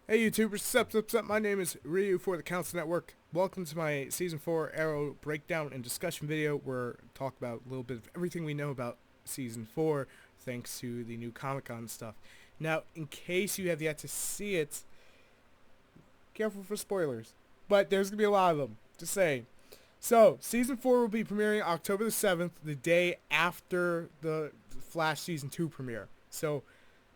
Hey YouTubers, sup, my name is Ryu for the Council Network. Welcome to my Season 4 Arrow breakdown and discussion video where I talk about a little bit of everything we know about Season 4 thanks to the new Comic-Con stuff. Now, in case you have yet to see it, careful for spoilers, but there's going to be a lot of them, just saying. So, Season 4 will be premiering October the 7th, the day after the Flash Season 2 premiere. So,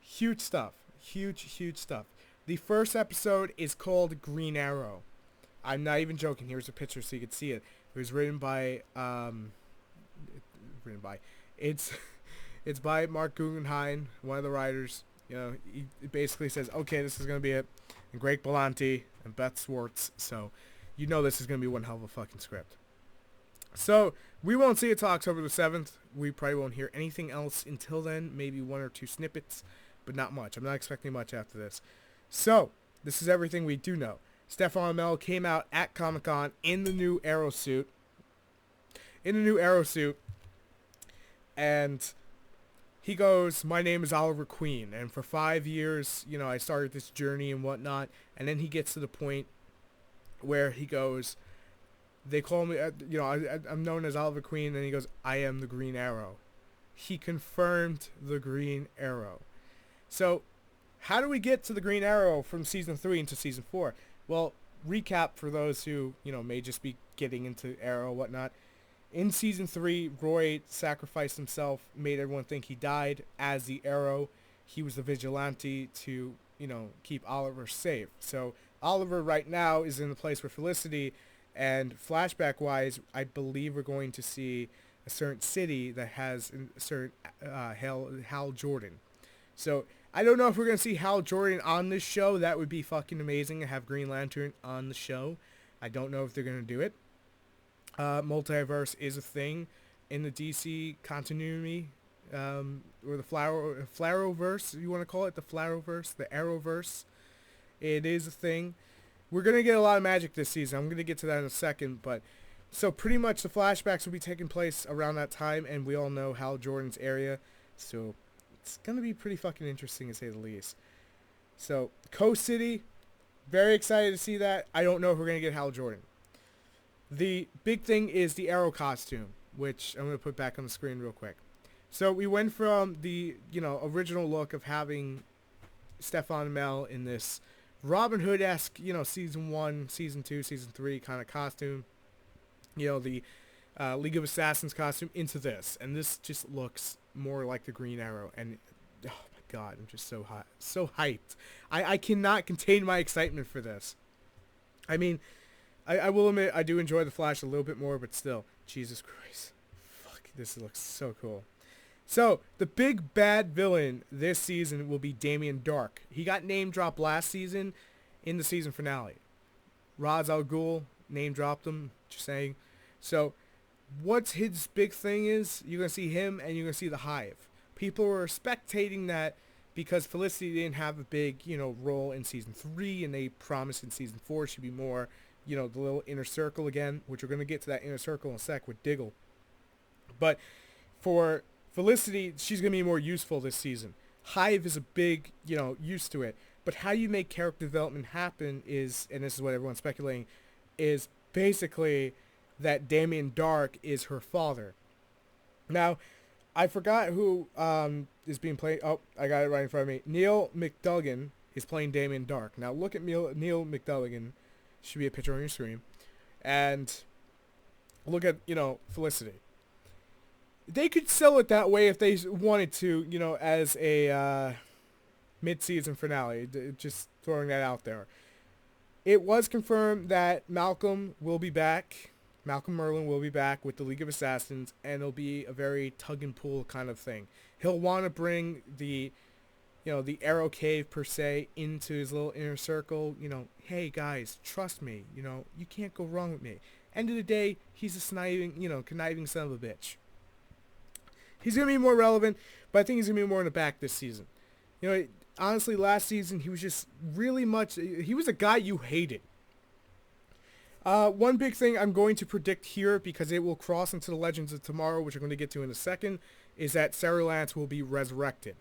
huge stuff. Huge stuff. The first episode is called Green Arrow. I'm not even joking. Here's a picture so you can see it. It was written by, it's, it's by Mark Guggenheim, one of the writers. You know, he basically says, okay, this is going to be it. And Greg Berlanti and Beth Schwartz. So, you know this is going to be one hell of a fucking script. So, we won't see it till October the 7th. We probably won't hear anything else until then. Maybe one or two snippets, but not much. I'm not expecting much after this. So, this is everything we do know. Stefan Amell came out at Comic-Con in the new Arrow suit. And he goes, my name is Oliver Queen. And for 5 years, you know, I started this journey and whatnot. And then he gets to the point where he goes, they call me, I'm known as Oliver Queen. And he goes, I am the Green Arrow. He confirmed the Green Arrow. So, how do we get to the Green Arrow from Season 3 into Season 4? Well, recap for those who, may just be getting into Arrow and whatnot. In Season 3, Roy sacrificed himself, made everyone think he died as the Arrow. He was the vigilante to, keep Oliver safe. So, Oliver right now is in the place with Felicity, and flashback-wise, I believe we're going to see a certain city that has a certain Hal Jordan. So, I don't know if we're going to see Hal Jordan on this show. That would be fucking amazing to have Green Lantern on the show. I don't know if they're going to do it. Multiverse is a thing in the DC continuity, or the Flowerverse, you want to call it, the Flowerverse, the Arrowverse. It is a thing. We're going to get a lot of magic this season. I'm going to get to that in a second, but so pretty much the flashbacks will be taking place around that time, and we all know Hal Jordan's area, so it's going to be pretty fucking interesting to say the least. So, Coast City, very excited to see that. I don't know if we're going to get Hal Jordan. The big thing is the Arrow costume, which I'm going to put back on the screen real quick. So, we went from the, original look of having Stefan Amell in this Robin Hood-esque, Season 1, Season 2, Season 3 kind of costume. The League of Assassins costume into this. And this just looks more like the Green Arrow. And, oh my god, I'm just so hot. So hyped. I cannot contain my excitement for this. I mean, I will admit, I do enjoy The Flash a little bit more, but still, Jesus Christ. Fuck, this looks so cool. So, the big bad villain this season will be Damien Dark. He got name dropped last season in the season finale. Ra's al Ghul name dropped him, just saying. So, what's his big thing is, you're going to see him and you're going to see the Hive. People were spectating that because Felicity didn't have a big, role in Season 3, and they promised in Season 4 should be more, the little inner circle again, which we're going to get to that inner circle in a sec with Diggle. But for Felicity, she's going to be more useful this season. Hive is a big, use to it. But how you make character development happen is, and this is what everyone's speculating, is basically that Damien Dark is her father. Now, I forgot who is being played. Oh, I got it right in front of me. Neil McDougall is playing Damien Dark. Now, look at Neil McDougall. Should be a picture on your screen. And look at, Felicity. They could sell it that way if they wanted to, as a mid-season finale. Just throwing that out there. It was confirmed that Malcolm will be back. Malcolm Merlyn will be back with the League of Assassins, and it'll be a very tug-and-pull kind of thing. He'll want to bring the, the Arrow Cave, per se, into his little inner circle. Hey, guys, trust me. You can't go wrong with me. End of the day, he's a conniving son of a bitch. He's going to be more relevant, but I think he's going to be more in the back this season. Honestly, last season, he was just really much, he was a guy you hated. One big thing I'm going to predict here, because it will cross into the Legends of Tomorrow, which I'm going to get to in a second, is that Sarah Lance will be resurrected.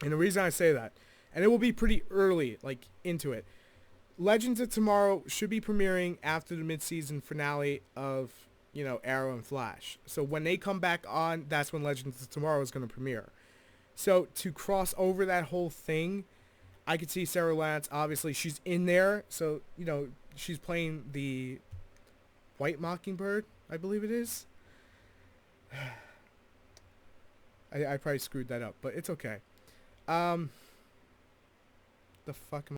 And the reason I say that, and it will be pretty early, like, into it. Legends of Tomorrow should be premiering after the mid-season finale of, Arrow and Flash. So when they come back on, that's when Legends of Tomorrow is going to premiere. So to cross over that whole thing, I could see Sarah Lance. Obviously, she's in there, so she's playing the White Mockingbird, I believe it is. I probably screwed that up, but it's okay. The fuck am